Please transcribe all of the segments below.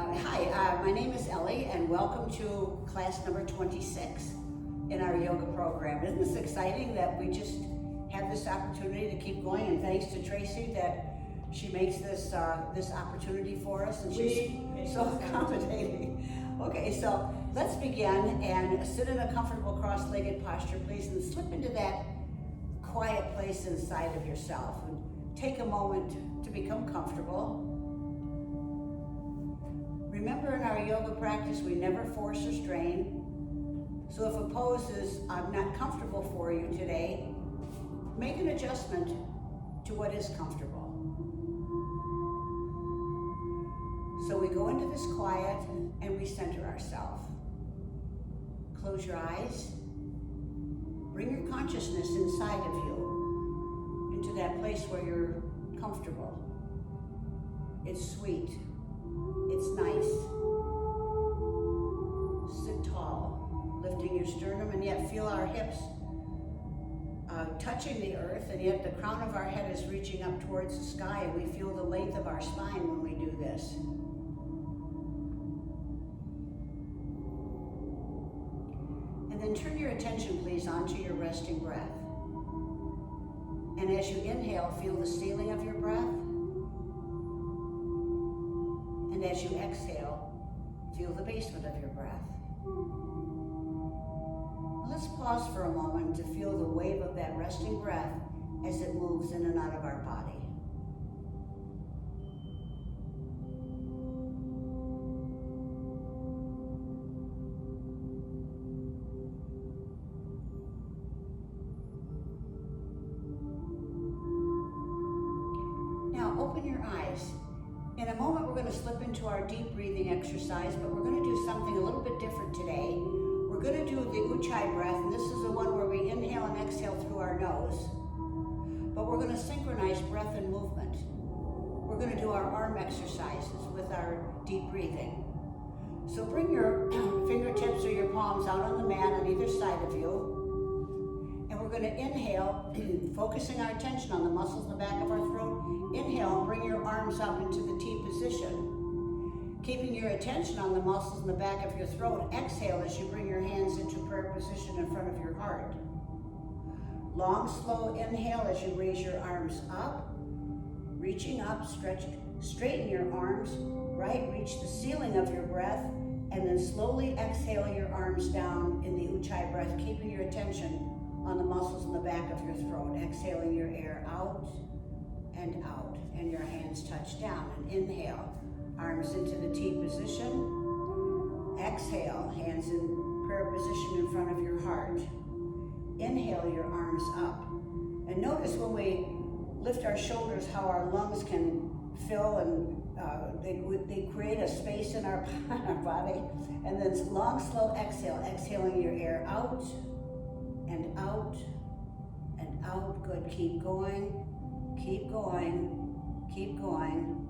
My name is Ellie, and welcome to class number 26 in our yoga program. Isn't this exciting that we just have this opportunity to keep going? And thanks to Tracy that she makes this opportunity for us, and she's so accommodating. Okay, so let's begin and sit in a comfortable cross-legged posture, please, and slip into that quiet place inside of yourself. And take a moment to become comfortable. Remember, in our yoga practice, we never force or strain. So if a pose is not comfortable for you today, make an adjustment to what is comfortable. So we go into this quiet and we center ourselves. Close your eyes. Bring your consciousness inside of you, into that place where you're comfortable. It's sweet. It's nice. Sit tall, lifting your sternum, and yet feel our hips touching the earth, and yet the crown of our head is reaching up towards the sky, and we feel the length of our spine when we do this. And then turn your attention, please, onto your resting breath. And as you inhale, feel the ceiling of your breath. And as you exhale, feel the basement of your breath. Let's pause for a moment to feel the wave of that resting breath as it moves in and out of our body. Now open your eyes. In a moment, we're going to slip into our deep breathing exercise, but we're going to do something a little bit different today. We're going to do the Ujjayi breath, and this is the one where we inhale and exhale through our nose. But we're going to synchronize breath and movement. We're going to do our arm exercises with our deep breathing. So bring your fingertips or your palms out on the mat on either side of you. And we're going to inhale, focusing our attention on the muscles in the back of our throat. Inhale and bring your arms up into the T position. Keeping your attention on the muscles in the back of your throat. Exhale as you bring your hands into prayer position in front of your heart. Long, slow inhale as you raise your arms up. Reaching up, straighten your arms, right? Reach the ceiling of your breath. And then slowly exhale your arms down in the Ujjayi breath, keeping your attention on the muscles in the back of your throat. Exhaling your air out and out, and your hands touch down. And inhale, arms into the T position. Exhale, hands in prayer position in front of your heart. Inhale your arms up. And notice when we lift our shoulders how our lungs can fill and they create a space in our body. And then long, slow exhale, exhaling your air out and out and out. Good, keep going. Keep going, keep going.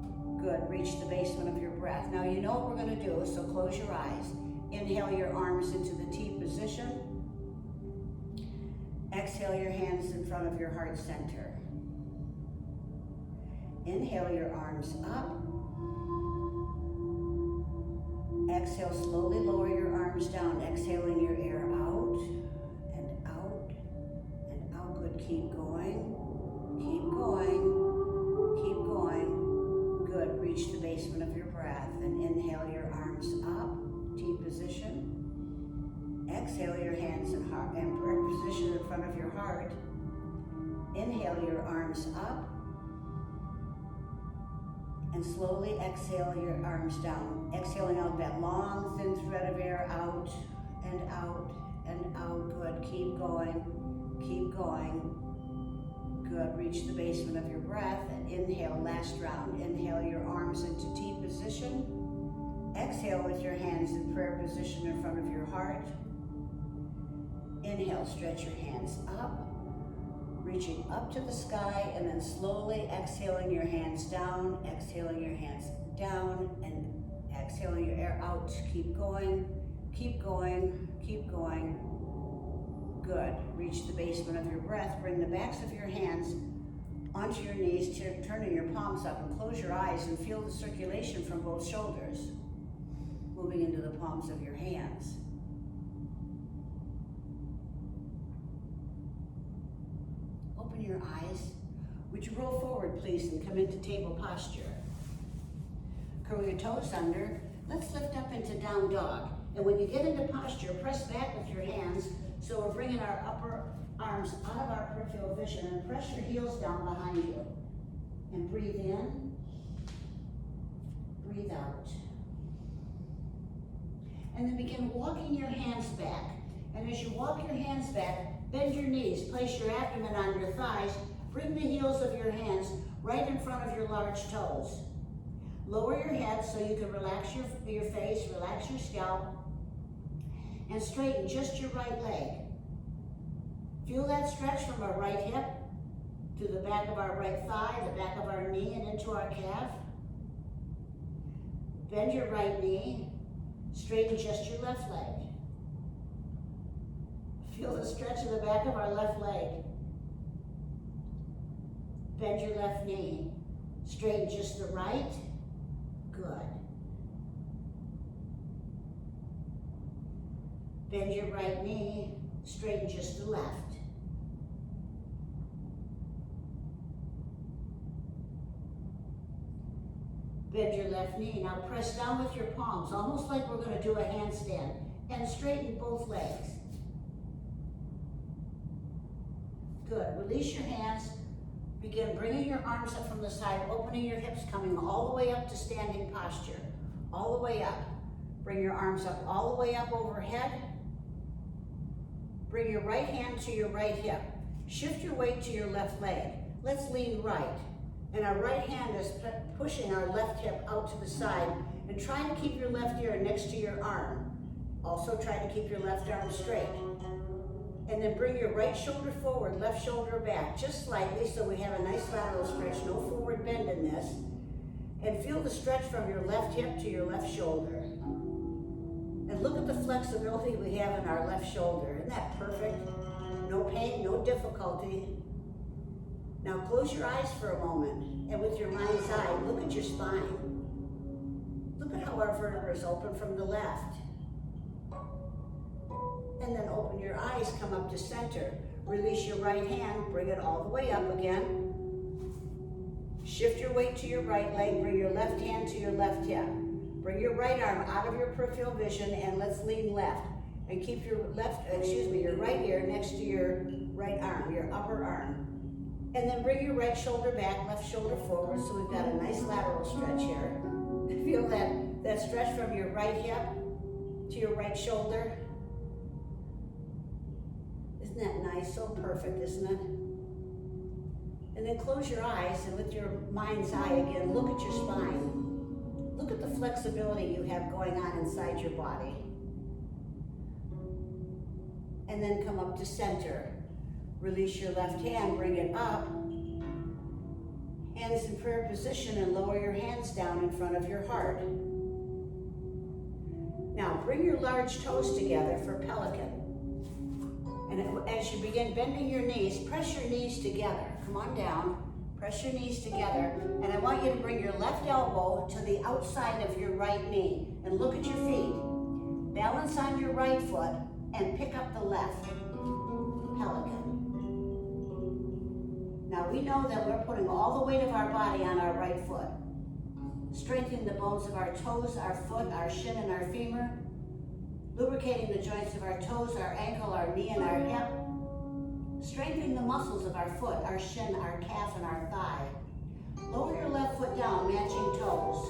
Good, reach the basement of your breath. Now you know what we're going to do, so close your eyes. Inhale your arms into the T position. Exhale your hands in front of your heart center. Inhale your arms up. Exhale, slowly lower your arms down, exhaling your air out and out and out. Good, keep going. Keep going, keep going. Good, reach the basement of your breath and inhale your arms up, T position. Exhale your hands in prayer position in front of your heart. Inhale your arms up. And slowly exhale your arms down. Exhaling out that long, thin thread of air out and out and out. Good, keep going, keep going. Good, reach the basement of your breath and inhale, last round. Inhale your arms into T position. Exhale with your hands in prayer position in front of your heart. Inhale, stretch your hands up, reaching up to the sky, and then slowly exhaling your hands down, exhaling your hands down, and exhaling your air out. Keep going, keep going, keep going. Good. Reach the basement of your breath. Bring the backs of your hands onto your knees, turning your palms up, and close your eyes and feel the circulation from both shoulders. moving into the palms of your hands. Open your eyes. Would you roll forward, please, and come into table posture? Curl your toes under. Let's lift up into down dog. And when you get into posture, press back with your hands. So we're bringing our upper arms out of our peripheral vision, and press your heels down behind you. And breathe in, breathe out. And then begin walking your hands back. And as you walk your hands back, bend your knees, place your abdomen on your thighs, bring the heels of your hands right in front of your large toes. Lower your head so you can relax your face, relax your scalp, and straighten just your right leg. Feel that stretch from our right hip to the back of our right thigh, the back of our knee, and into our calf. Bend your right knee, straighten just your left leg. Feel the stretch in the back of our left leg. Bend your left knee, straighten just the right. Good. Bend your right knee, straighten just the left. Bend your left knee. Now press down with your palms, almost like we're going to do a handstand, and straighten both legs. Good. Release your hands. Begin bringing your arms up from the side, opening your hips, coming all the way up to standing posture. All the way up. Bring your arms up all the way up overhead. Bring your right hand to your right hip. Shift your weight to your left leg. Let's lean right. And our right hand is pushing our left hip out to the side. And try to keep your left ear next to your arm. Also try to keep your left arm straight. And then bring your right shoulder forward, left shoulder back, just slightly, so we have a nice lateral stretch, no forward bend in this. And feel the stretch from your left hip to your left shoulder. And look at the flexibility we have in our left shoulder. Isn't that perfect? No pain, no difficulty. Now close your eyes for a moment, and with your mind's eye, look at your spine. Look at how our vertebrae is open from the left. And then open your eyes, come up to center. Release your right hand, bring it all the way up again. Shift your weight to your right leg, bring your left hand to your left hip. Bring your right arm out of your peripheral vision, and let's lean left. And keep your your right ear next to your right arm, your upper arm. And then bring your right shoulder back, left shoulder forward, so we've got a nice lateral stretch here. Feel that stretch from your right hip to your right shoulder. Isn't that nice? So perfect, isn't it? And then close your eyes, and with your mind's eye again, look at your spine. Look at the flexibility you have going on inside your body. And then come up to center. Release your left hand, bring it up. Hands in prayer position, and lower your hands down in front of your heart. Now bring your large toes together for pelican. And as you begin bending your knees, press your knees together. Come on down, press your knees together. And I want you to bring your left elbow to the outside of your right knee. And look at your feet. Balance on your right foot and pick up the left. Pelican. Now we know that we're putting all the weight of our body on our right foot. Strengthening the bones of our toes, our foot, our shin, and our femur. Lubricating the joints of our toes, our ankle, our knee, and our hip. Strengthening the muscles of our foot, our shin, our calf, and our thigh. Lower your left foot down, matching toes.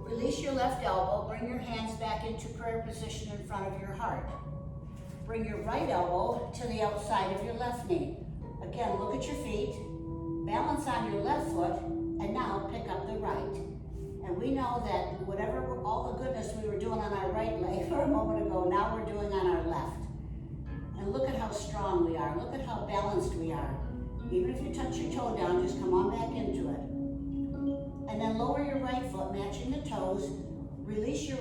Release your left elbow, bring your hands back into prayer position in front of your heart. Bring your right elbow to the outside of your left knee. Again, look at your feet, balance on your left foot, and now pick up the right. And we know that all the goodness we were doing on our right leg for a moment ago, now we're doing on our left. And look at how strong we are. Look at how balanced we are. Even if you touch your toe down, just come on back into it. And then lower your right foot, matching the toes. Release your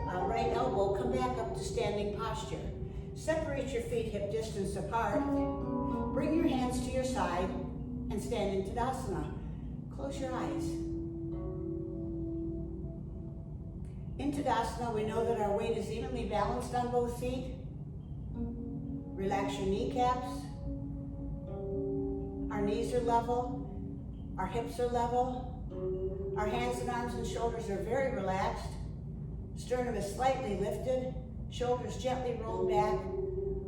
right elbow, come back up to standing posture. Separate your feet hip distance apart. Bring your hands to your side and stand in Tadasana. Close your eyes. In Tadasana, we know that our weight is evenly balanced on both feet. Relax your kneecaps. Our knees are level. Our hips are level. Our hands and arms and shoulders are very relaxed. Sternum is slightly lifted. Shoulders gently rolled back.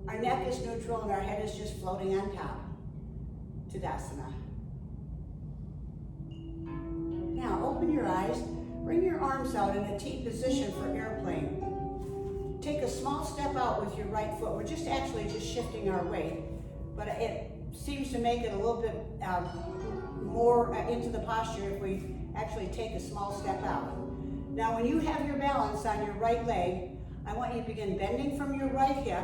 Our neck is neutral and our head is just floating on top. Tadasana. Now open your eyes. Bring your arms out in a T position for airplane. Take a small step out with your right foot. We're just shifting our weight, but it seems to make it a little bit more into the posture if we actually take a small step out. Now when you have your balance on your right leg, I want you to begin bending from your right hip,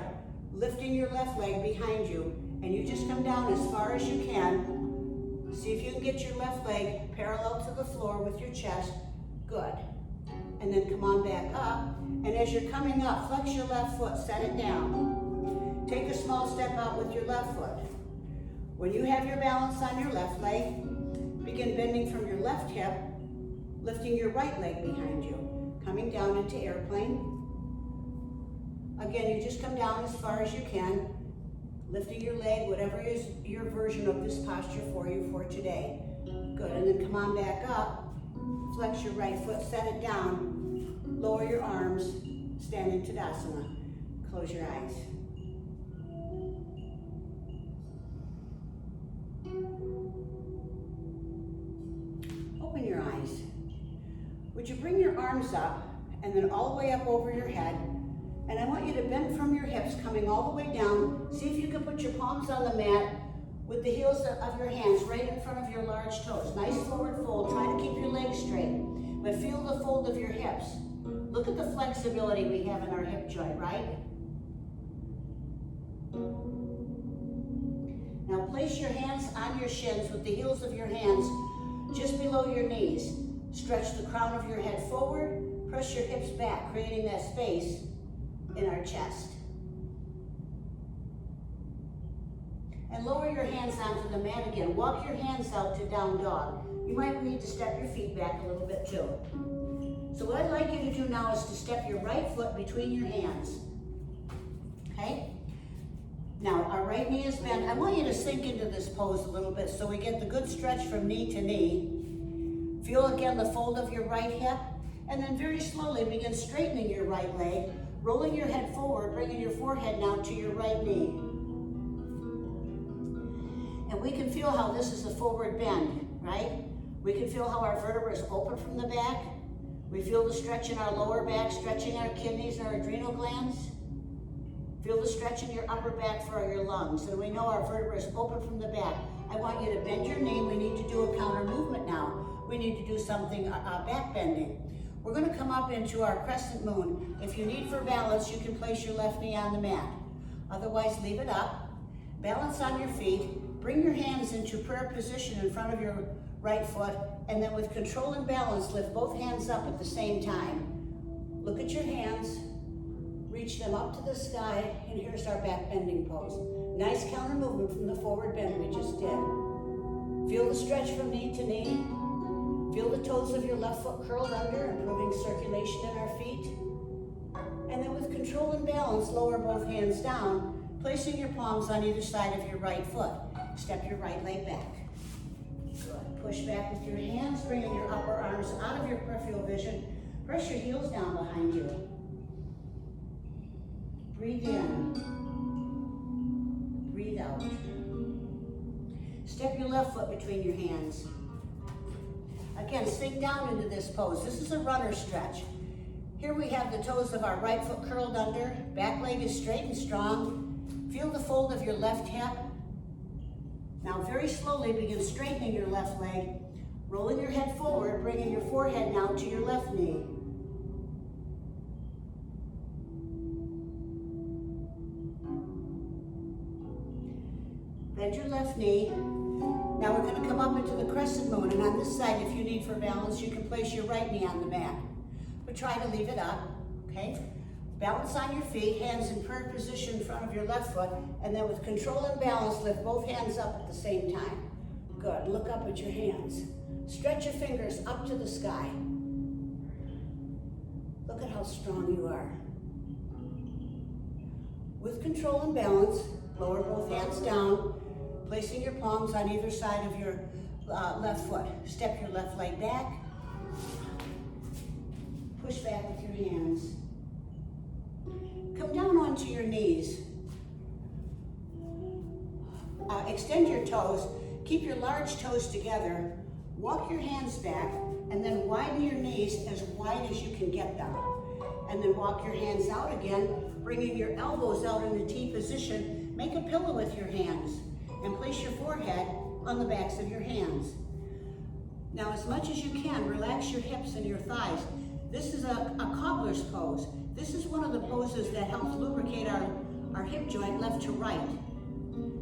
lifting your left leg behind you, and you just come down as far as you can. See if you can get your left leg parallel to the floor with your chest. Good. And then come on back up. And as you're coming up, flex your left foot, set it down. Take a small step out with your left foot. When you have your balance on your left leg, begin bending from your left hip, lifting your right leg behind you, coming down into airplane. Again, you just come down as far as you can, lifting your leg, whatever is your version of this posture for you for today. Good, and then come on back up. Flex your right foot, set it down, lower your arms, stand in Tadasana. Close your eyes. Open your eyes. Would you bring your arms up and then all the way up over your head? And I want you to bend from your hips, coming all the way down. See if you can put your palms on the mat with the heels of your hands right in front of your large toes. Nice forward fold. Try to keep your legs straight, but feel the fold of your hips. Look at the flexibility we have in our hip joint, right? Now place your hands on your shins with the heels of your hands just below your knees. Stretch the crown of your head forward. Press your hips back, creating that space in our chest. And lower your hands onto the mat again. Walk your hands out to down dog. You might need to step your feet back a little bit too. So what I'd like you to do now is to step your right foot between your hands. Okay? Now our right knee is bent. I want you to sink into this pose a little bit so we get the good stretch from knee to knee. Feel again the fold of your right hip, and then very slowly begin straightening your right leg, rolling your head forward, bringing your forehead now to your right knee. And we can feel how this is a forward bend, right? We can feel how our vertebrae is open from the back. We feel the stretch in our lower back, stretching our kidneys and our adrenal glands. Feel the stretch in your upper back for your lungs. And we know our vertebrae is open from the back. I want you to bend your knee. We need to do a counter movement now. We need to do something back bending. We're going to come up into our crescent moon. If you need for balance, you can place your left knee on the mat. Otherwise, leave it up. Balance on your feet. Bring your hands into prayer position in front of your right foot, and then with control and balance, lift both hands up at the same time. Look at your hands. Reach them up to the sky, and here's our back bending pose. Nice counter movement from the forward bend we just did. Feel the stretch from knee to knee. Feel the toes of your left foot curled under, improving circulation in our feet. And then with control and balance, lower both hands down, placing your palms on either side of your right foot. Step your right leg back. Good. Push back with your hands, bringing your upper arms out of your peripheral vision. Press your heels down behind you. Breathe in. Breathe out. Step your left foot between your hands. Again, sink down into this pose. This is a runner stretch. Here we have the toes of our right foot curled under. Back leg is straight and strong. Feel the fold of your left hip. Now very slowly begin straightening your left leg, rolling your head forward, bringing your forehead now to your left knee. Bend your left knee. Now we're going to come up into the crescent moon, and on this side, if you need for balance, you can place your right knee on the mat. But try to leave it up, okay? Balance on your feet, hands in prayer position in front of your left foot, and then with control and balance, lift both hands up at the same time. Good, look up at your hands. Stretch your fingers up to the sky. Look Look at how strong you are. With control and balance, lower both hands down, placing your palms on either side of your left foot. Step your left leg back. Push back with your hands. Come down onto your knees. Extend your toes. Keep your large toes together. Walk your hands back and then widen your knees as wide as you can get them. And then walk your hands out again, bringing your elbows out in the T position. Make a pillow with your hands and place your forehead on the backs of your hands. Now, as much as you can, relax your hips and your thighs. This is a cobbler's pose. This is one of the poses that helps lubricate our hip joint left to right.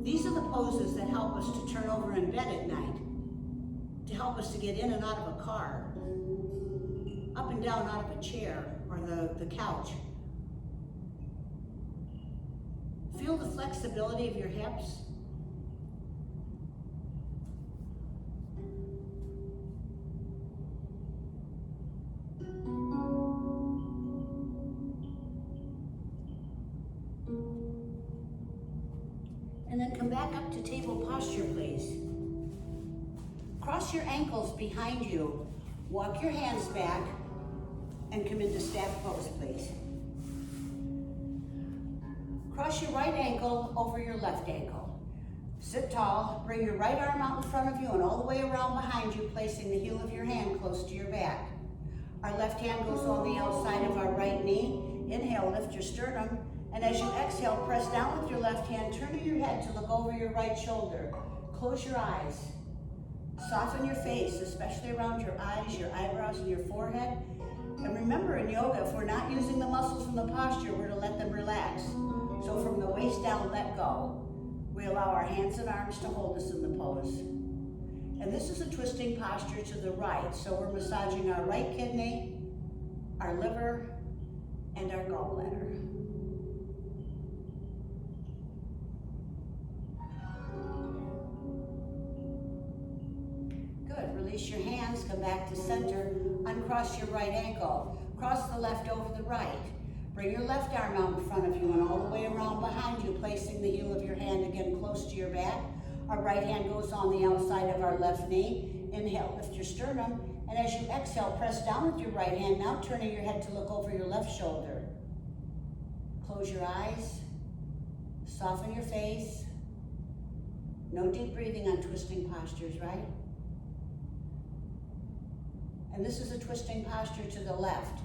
These are the poses that help us to turn over in bed at night, to help us to get in and out of a car, up and down out of a chair or the couch. Feel the flexibility of your hips. And then come back up to table posture, please. Cross your ankles behind you. Walk your hands back and come into staff pose, please. Cross your right ankle over your left ankle. Sit tall, bring your right arm out in front of you and all the way around behind you, placing the heel of your hand close to your back. Our left hand goes on the outside of our right knee. Inhale, lift your sternum. And as you exhale, press down with your left hand, turn your head to look over your right shoulder. Close your eyes. Soften your face, especially around your eyes, your eyebrows, and your forehead. And remember, in yoga, if we're not using the muscles in the posture, we're to let them relax. So from the waist down, let go. We allow our hands and arms to hold us in the pose. And this is a twisting posture to the right. So we're massaging our right kidney, our liver, and our gallbladder. Release your hands, come back to center, uncross your right ankle, cross the left over the right. Bring your left arm out in front of you and all the way around behind you, placing the heel of your hand again close to your back. Our right hand goes on the outside of our left knee. Inhale, lift your sternum, and as you exhale, press down with your right hand, now turning your head to look over your left shoulder. Close your eyes, soften your face. No deep breathing on twisting postures, right? And this is a twisting posture to the left.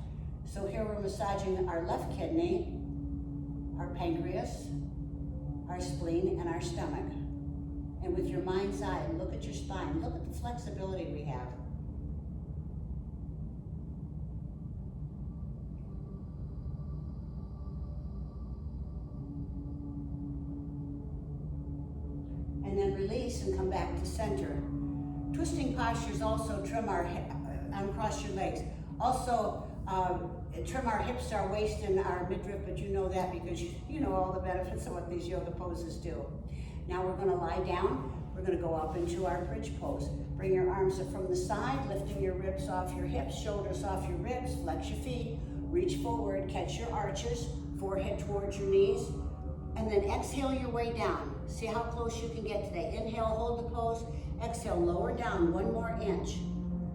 So here we're massaging our left kidney, our pancreas, our spleen, and our stomach. And with your mind's eye, look at your spine. Look at the flexibility we have. And then release and come back to center. Twisting postures also trim our uncross your legs. Also, trim our hips, our waist, and our midriff, but you know that because you know all the benefits of what these yoga poses do. Now we're going to lie down. We're going to go up into our bridge pose. Bring your arms up from the side, lifting your ribs off your hips, shoulders off your ribs, flex your feet, reach forward, catch your arches, forehead towards your knees, and then exhale your way down. See how close you can get today. Inhale, hold the pose. Exhale, lower down 1 more inch.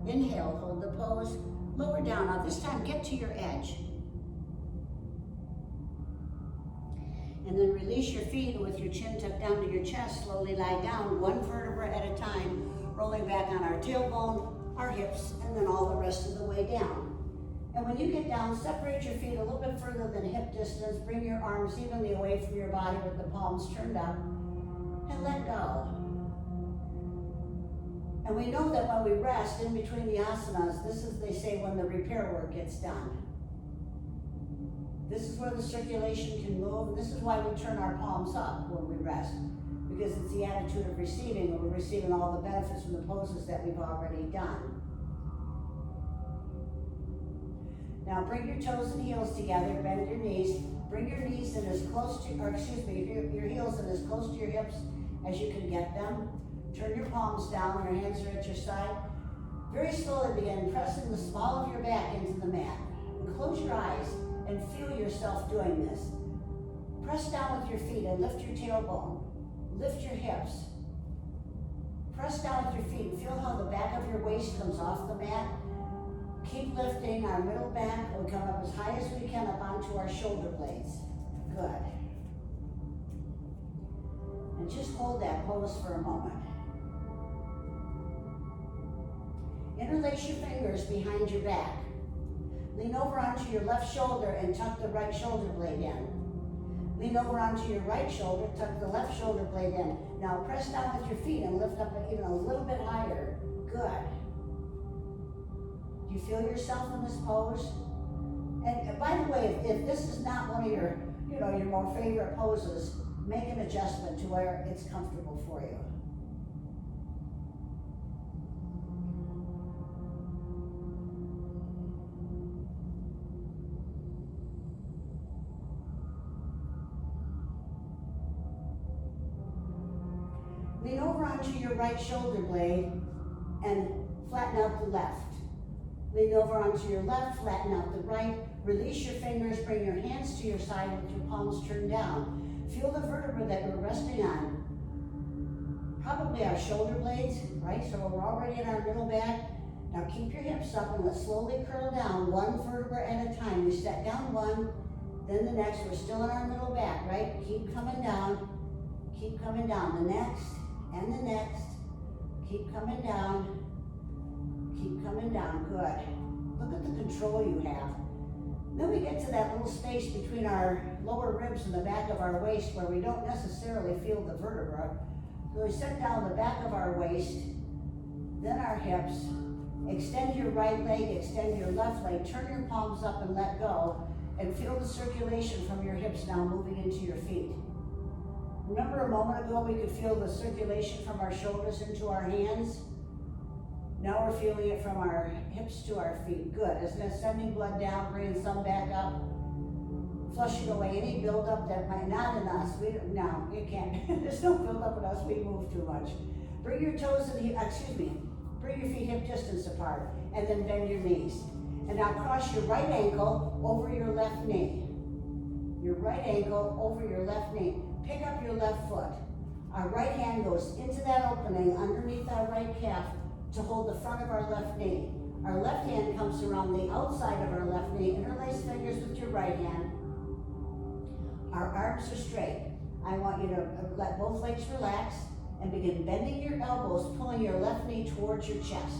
Inhale, hold the pose, lower down. Now this time, get to your edge. And then release your feet, and with your chin tucked down to your chest, slowly lie down, 1 vertebra at a time, rolling back on our tailbone, our hips, and then all the rest of the way down. And when you get down, separate your feet a little bit further than hip distance, bring your arms evenly away from your body with the palms turned up, and let go. And we know that when we rest in between the asanas, this is, they say, when the repair work gets done. This is where the circulation can move, and this is why we turn our palms up when we rest, because it's the attitude of receiving, and we're receiving all the benefits from the poses that we've already done. Now bring your toes and heels together, bend your knees, bring your knees in as close to, or excuse me, your heels in as close to your hips as you can get them. Turn your palms down, your hands are at your side. Very slowly begin pressing the small of your back into the mat. close your eyes and feel yourself doing this. Press down with your feet and lift your tailbone. Lift your hips. Press down with your feet. Feel how the back of your waist comes off the mat. Keep lifting our middle back. We come up as high as we can up onto our shoulder blades. Good. And just hold that pose for a moment. Interlace your fingers behind your back. Lean over onto your left shoulder and tuck the right shoulder blade in. Lean over onto your right shoulder, tuck the left shoulder blade in. Now press down with your feet and lift up even a little bit higher. Good. Do you feel yourself in this pose? And by the way, if this is not one of your, your more favorite poses, make an adjustment to where it's comfortable for you. Lean over onto your right shoulder blade and flatten out the left. Lean over onto your left, flatten out the right. Release your fingers, bring your hands to your side with your palms turned down. Feel the vertebra that we're resting on. Probably our shoulder blades, right? So we're already in our middle back. Now keep your hips up and let's slowly curl down one vertebra at a time. We set down one, then the next. We're still in our middle back, right? Keep coming down. Keep coming down. The next. And the next. Keep coming down. Keep coming down. Good. Look at the control you have. Then we get to that little space between our lower ribs and the back of our waist where we don't necessarily feel the vertebra. So we set down the back of our waist, then our hips. Extend your right leg, extend your left leg. Turn your palms up and let go. And feel the circulation from your hips now moving into your feet. Remember a moment ago we could feel the circulation from our shoulders into our hands? Now we're feeling it from our hips to our feet. Good. Isn't it sending blood down, bringing some back up? Flushing away any buildup that might not in us. No, you can't. There's no buildup in us. We move too much. Bring your toes and bring your feet hip distance apart, and then bend your knees. And now cross your right ankle over your left knee. Your right ankle over your left knee. Pick up your left foot. Our right hand goes into that opening underneath our right calf to hold the front of our left knee. Our left hand comes around the outside of our left knee. Interlace fingers with your right hand. Our arms are straight. I want you to let both legs relax and begin bending your elbows, pulling your left knee towards your chest.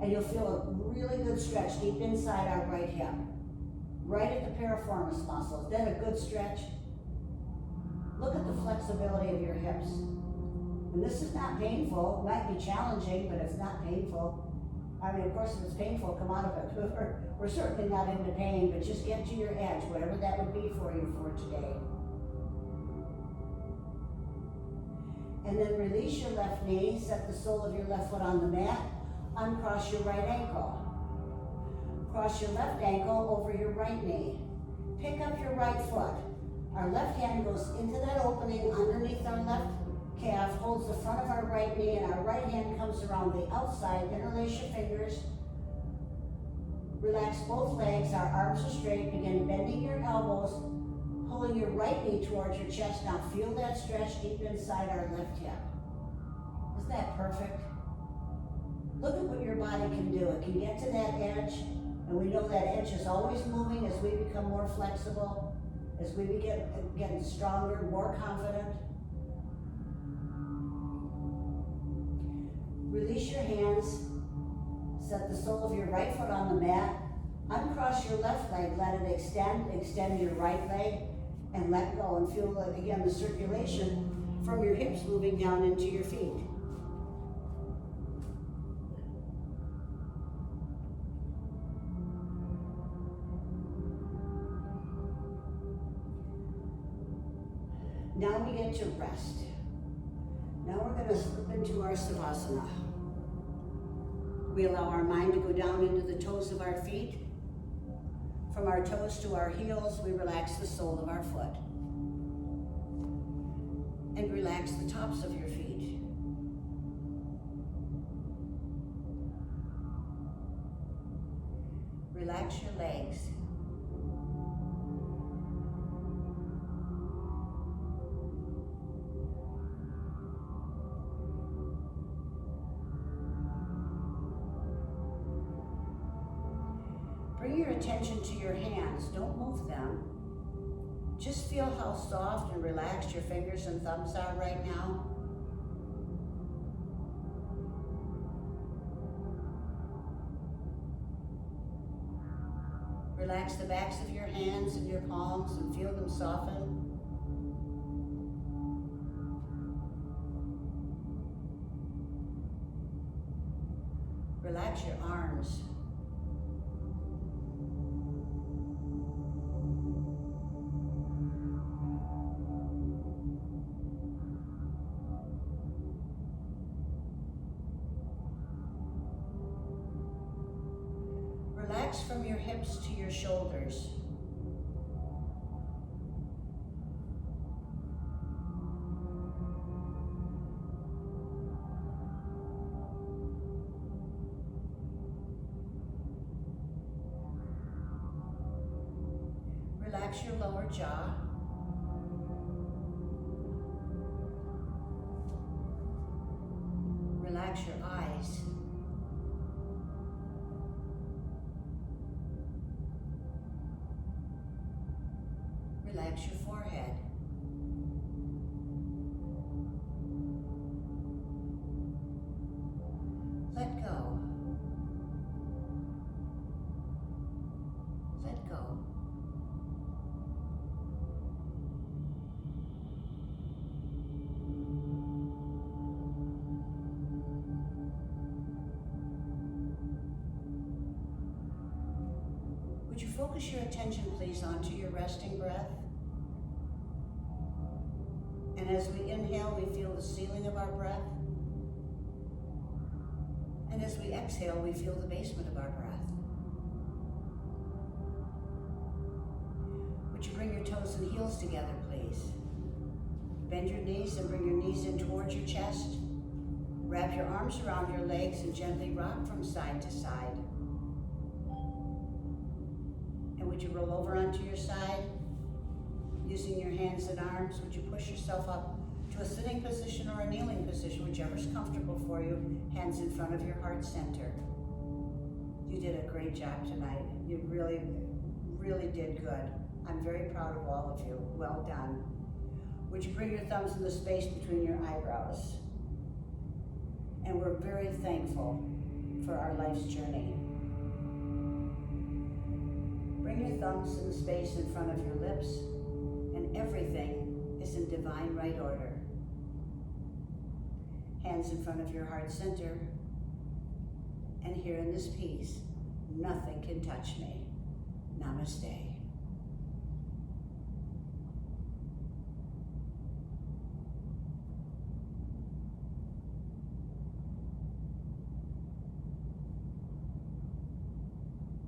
And you'll feel a really good stretch deep inside our right hip, right at the piriformis muscles. Then a good stretch. Look at the flexibility of your hips. And this is not painful. It might be challenging, but it's not painful. I mean, of course, if it's painful, come out of it. We're certainly not into pain, but just get to your edge, whatever that would be for you for today. And then release your left knee, set the sole of your left foot on the mat, uncross your right ankle. Cross your left ankle over your right knee. Pick up your right foot. Our left hand goes into that opening underneath our left calf, holds the front of our right knee, and our right hand comes around the outside. Interlace your fingers. Relax both legs. Our arms are straight. Begin bending your elbows, pulling your right knee towards your chest. Now feel that stretch deep inside our left hip. Isn't that perfect? Look at what your body can do. It can get to that edge, and we know that edge is always moving as we become more flexible, as we get stronger, more confident. Release your hands. Set the sole of your right foot on the mat. Uncross your left leg. Let it extend. Extend your right leg and let go. And feel, again, the circulation from your hips moving down into your feet. Now we get to rest. Now we're going to slip into our Savasana. We allow our mind to go down into the toes of our feet. From our toes to our heels, we relax the sole of our foot. And relax the tops of your feet. Relax your legs. Bring your attention to your hands. Don't move them. Just feel how soft and relaxed your fingers and thumbs are right now. Relax the backs of your hands and your palms and feel them soften. Relax your arms. Relax from your hips to your shoulders. Relax your lower jaw. Relax your eyes. Relax your forehead. Let go. Let go. Would you focus your attention, please, onto your resting breath? And as we inhale, we feel the ceiling of our breath. And as we exhale, we feel the basement of our breath. Would you bring your toes and heels together, please? Bend your knees and bring your knees in towards your chest. Wrap your arms around your legs and gently rock from side to side. And would you roll over onto your side? Using your hands and arms, would you push yourself up to a sitting position or a kneeling position, whichever's comfortable for you, hands in front of your heart center. You did a great job tonight. You really, really did good. I'm very proud of all of you. Well done. Would you bring your thumbs in the space between your eyebrows? And we're very thankful for our life's journey. Bring your thumbs in the space in front of your lips, and everything is in divine right order. Hands in front of your heart center, and here in this peace, nothing can touch me. Namaste.